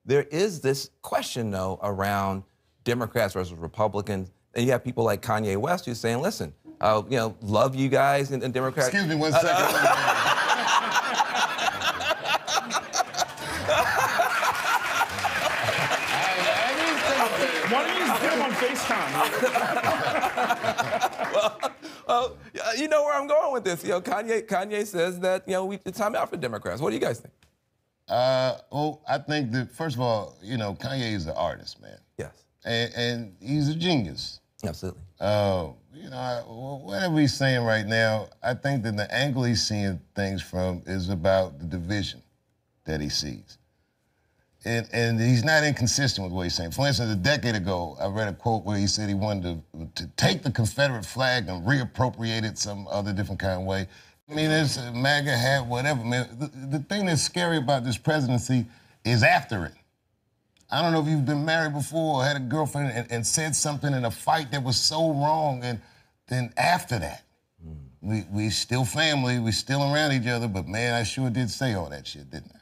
There is this question, though, around Democrats versus Republicans. And you have people like Kanye West who's saying, listen, love you guys and Democrats. Excuse me 1 second. Why don't you just get him on FaceTime? Well, you know where I'm going with this. Kanye says that, it's time out for Democrats. What do you guys think? Well, I think that, first of all, Kanye is an artist, man. Yes. And he's a genius. Absolutely. Whatever he's saying right now, I think that the angle he's seeing things from is about the division that he sees. And he's not inconsistent with what he's saying. For instance, a decade ago, I read a quote where he said he wanted to take the Confederate flag and reappropriate it some other different kind of way. I mean, it's a MAGA hat, whatever, man. The thing that's scary about this presidency is after it. I don't know if you've been married before or had a girlfriend and said something in a fight that was so wrong, and then after that, we still family, we still around each other, but man, I sure did say all that shit, didn't I?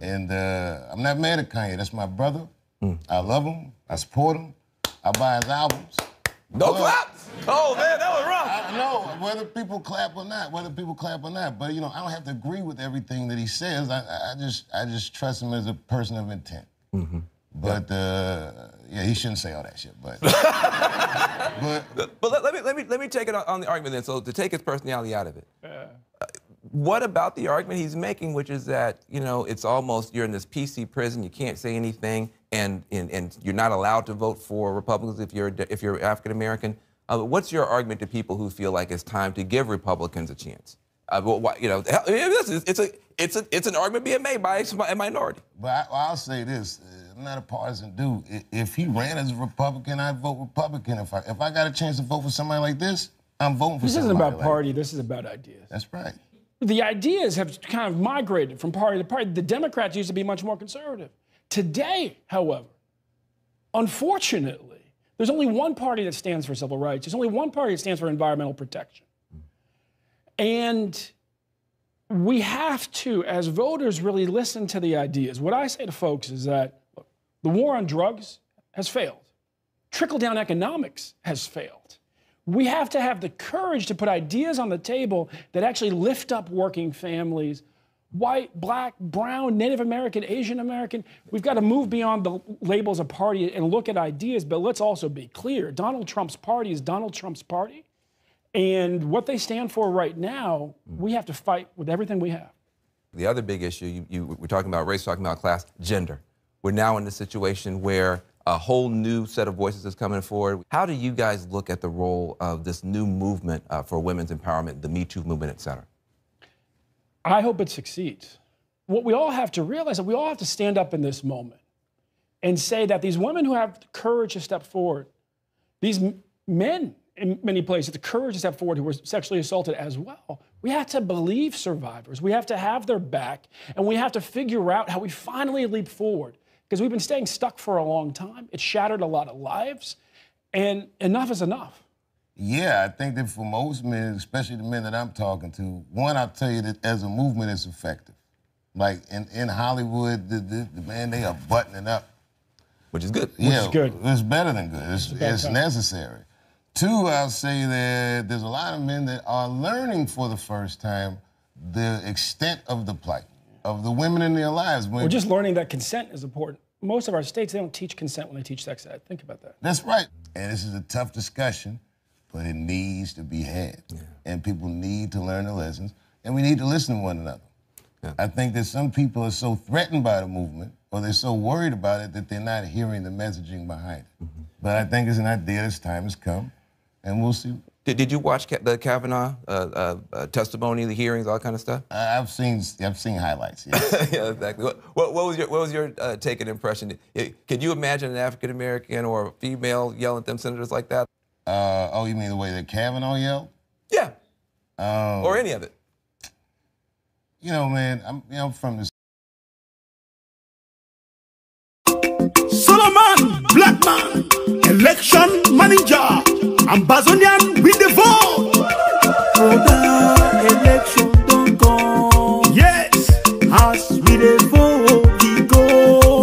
And I'm not mad at Kanye. That's my brother. I love him. I support him. I buy his albums. No claps? Oh, man, that was rough. I know, whether people clap or not, But, I don't have to agree with everything that he says. I just trust him as a person of intent. But, he shouldn't say all that shit, but... But let me take it on the argument then, so to take his personality out of it. What about the argument he's making, which is that, it's almost you're in this PC prison, you can't say anything, and you're not allowed to vote for Republicans if you're African American. What's your argument to people who feel like it's time to give Republicans a chance? It's an argument being made by a minority. But I'll say this: I'm not a partisan dude. If he ran as a Republican, I'd vote Republican. If I got a chance to vote for somebody like this, I'm voting for somebody. This isn't about party. This is about ideas. That's right. The ideas have kind of migrated from party to party. The Democrats used to be much more conservative. Today, however, unfortunately, there's only one party that stands for civil rights. There's only one party that stands for environmental protection. And we have to, as voters, really listen to the ideas. What I say to folks is that look, the war on drugs has failed. Trickle-down economics has failed. We have to have the courage to put ideas on the table that actually lift up working families, white, black, brown, Native American, Asian American. We've got to move beyond the labels of party and look at ideas, but let's also be clear. Donald Trump's party is Donald Trump's party. And what they stand for right now, we have to fight with everything we have. The other big issue, we're talking about race, talking about class, gender. We're now in a situation where a whole new set of voices is coming forward. How do you guys look at the role of this new movement for women's empowerment, the Me Too movement, et cetera? I hope it succeeds. What we all have to realize is that we all have to stand up in this moment and say that these women who have the courage to step forward, these men in many places, the courage to step forward who were sexually assaulted as well, we have to believe survivors. We have to have their back, and we have to figure out how we finally leap forward. Because we've been staying stuck for a long time. It's shattered a lot of lives, and enough is enough. Yeah, I think that for most men, especially the men that I'm talking to, one, I'll tell you that as a movement, it's effective. Like in Hollywood, man, they are buttoning up. Which is good. Yeah, which is good. It's better than good. It's necessary. Two, I'll say that there's a lot of men that are learning for the first time the extent of the plight of the women in their lives. We're just learning that consent is important. Most of our states, they don't teach consent when they teach sex ed. Think about that. That's right. And this is a tough discussion, but it needs to be had. Yeah. And people need to learn the lessons, and we need to listen to one another. Yeah. I think that some people are so threatened by the movement, or they're so worried about it that they're not hearing the messaging behind it. Mm-hmm. But I think it's an idea, this time has come, and we'll see. Did you watch the Kavanaugh testimony, the hearings, all that kind of stuff? I've seen highlights. Yes. Yeah, exactly. What was your take and impression? Could you imagine an African American or a female yelling at them senators like that? Oh, you mean the way that Kavanaugh yelled? Yeah. Or any of it. You know, man, I'm from this. Solomon, black man, election manager. Ambazonia with the vote. Election don't go. Yes, as we the vote we go.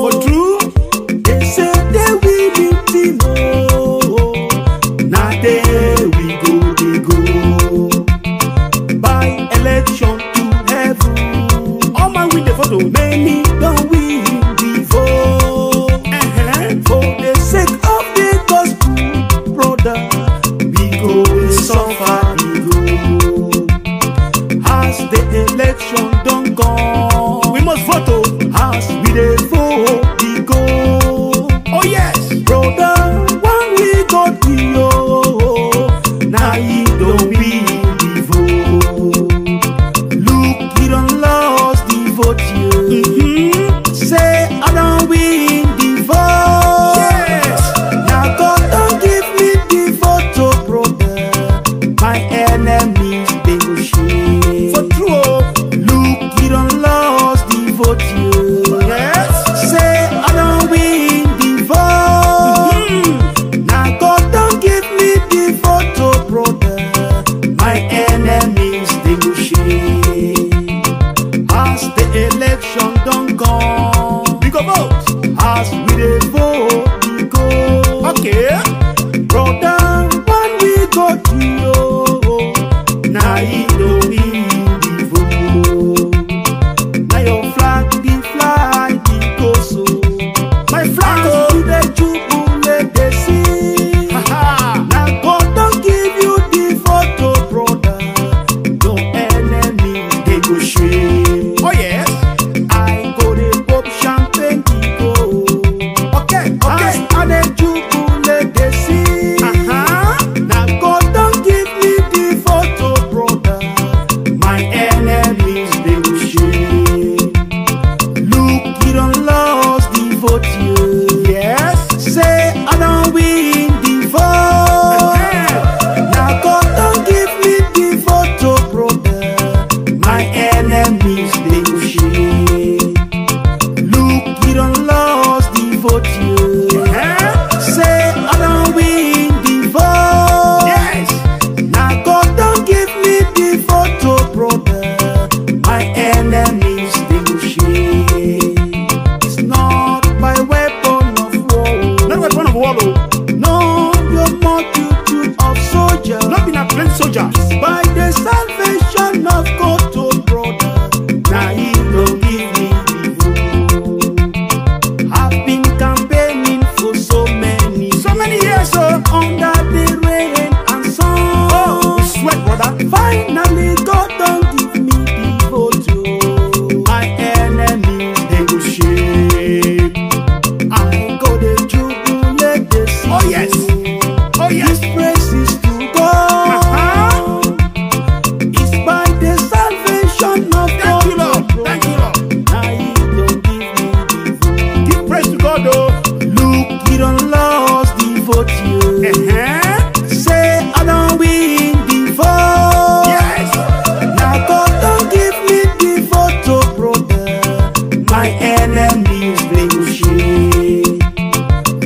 enemies they go shame.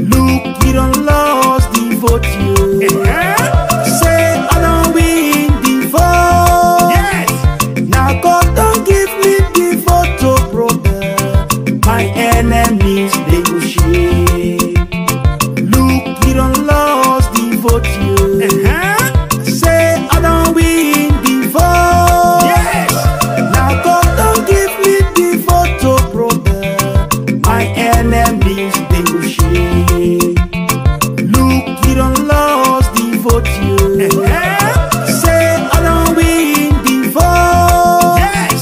Look, you don't lost the vote, you. Say I don't win the vote. Yes. Now God don't give me the vote, oh brother. My enemies they go shame. Look, you don't lost the vote, you. Say I don't win the vote. Yes. Now God don't give me the vote, oh brother. My enemies they go shame. Look, you don't lost the vote, you. Say I don't win the vote. Yes.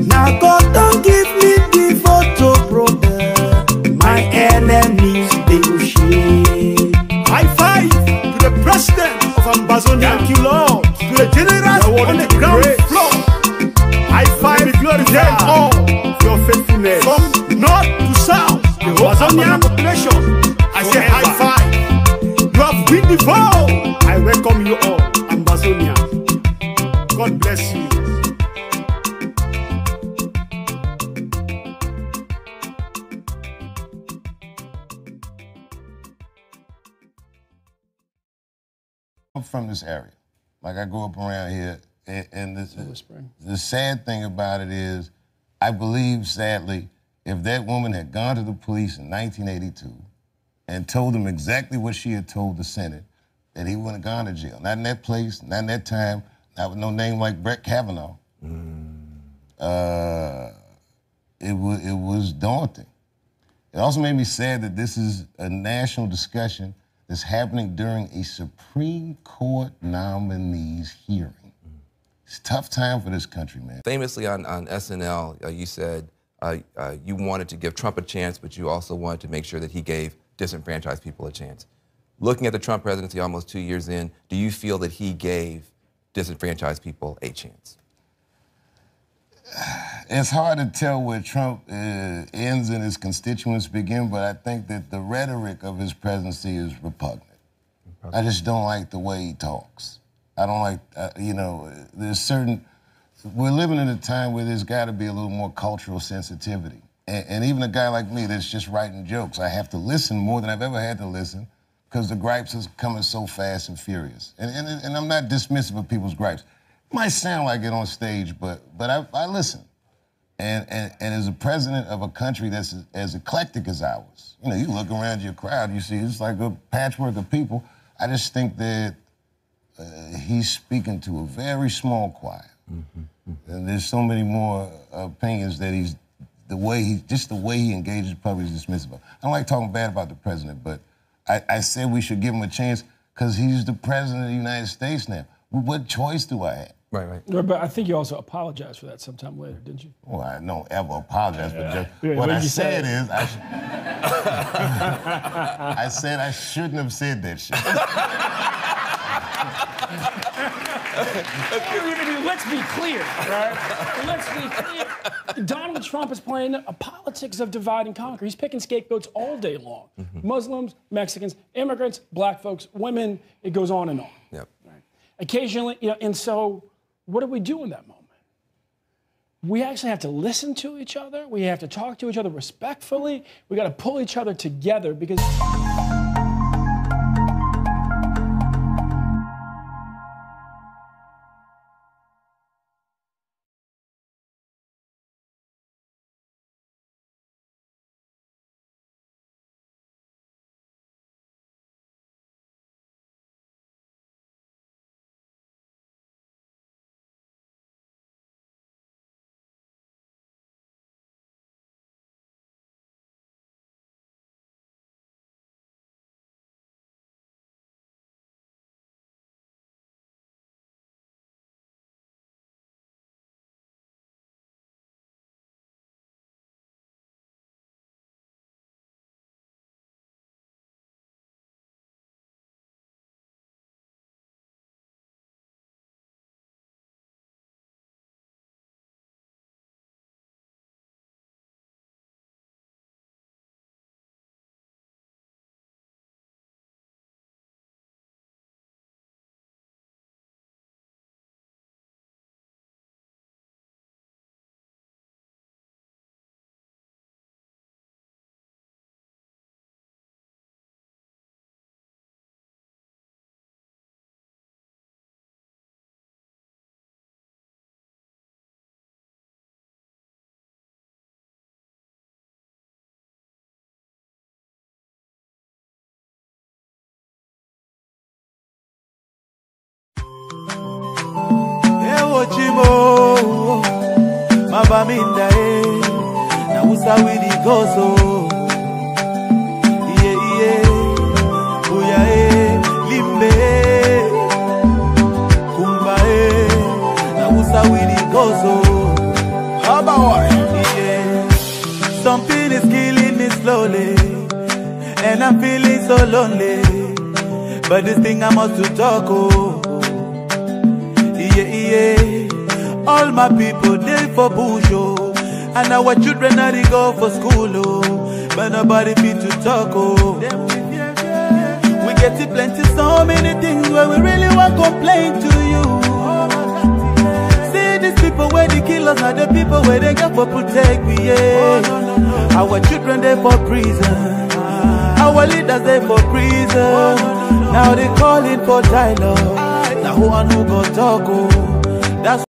Now God don't give me the vote, oh brother. My enemies they go shame. High five to the president of Ambazonia. Thank you, Lord. To the general on the ground floor. High five to them all for your faithfulness. From north to south, the Ambazonia population. I say high five. You have win the vote. I welcome you all, Ambazonia. God bless you. I'm from this area. Like I grew up around here, and the sad thing about it is, I believe, sadly, if that woman had gone to the police in 1982 and told them exactly what she had told the Senate, that he wouldn't have gone to jail. Not in that place, not in that time, not with no name like Brett Kavanaugh. It was daunting. It also made me sad that this is a national discussion that's happening during a Supreme Court nominees hearing. It's a tough time for this country, man. Famously on SNL, you said you wanted to give Trump a chance, but you also wanted to make sure that he gave disenfranchised people a chance. Looking at the Trump presidency almost 2 years in, do you feel that he gave disenfranchised people a chance? It's hard to tell where Trump ends and his constituents begin, but I think that the rhetoric of his presidency is repugnant. I just don't like the way he talks. I don't like, there's certain, we're living in a time where there's got to be a little more cultural sensitivity. And even a guy like me that's just writing jokes, I have to listen more than I've ever had to listen because the gripes is coming so fast and furious. And I'm not dismissive of people's gripes. It might sound like it on stage, but I listen. And as a president of a country that's as eclectic as ours, you look around your crowd, you see it's like a patchwork of people. I just think that he's speaking to a very small choir. And there's so many more opinions that just the way he engages the public is dismissive of. I don't like talking bad about the president, but I said we should give him a chance because he's the president of the United States now. What choice do I have? Right. But I think you also apologized for that sometime later, didn't you? Well, I don't ever apologize for jokes. What I said is, I said I shouldn't have said that shit. Let's be clear, right? Let's be clear. Donald Trump is playing a politics of divide and conquer. He's picking scapegoats all day long. Muslims, Mexicans, immigrants, black folks, women, it goes on and on. Yep. Right? Occasionally, and so what do we do in that moment? We actually have to listen to each other. We have to talk to each other respectfully. We got to pull each other together because Baminda, now who's how we the go so? Yeah, Uya, Limbe, Kumba, now who's how we the go so? How about yeah, something is killing me slowly, and I'm feeling so lonely. But this thing I must to talk, oh. Yeah. All my people, they for bush, oh. And our children now they go for school, oh. But nobody fit to talk, oh. We get to plenty, so many things where we really want to complain to you. See these people where they kill us, are the people where they got for protect me, yeah. Our children, they for prison. Our leaders, they for prison. Now they calling for dialogue. Now who and who go talk, oh. That's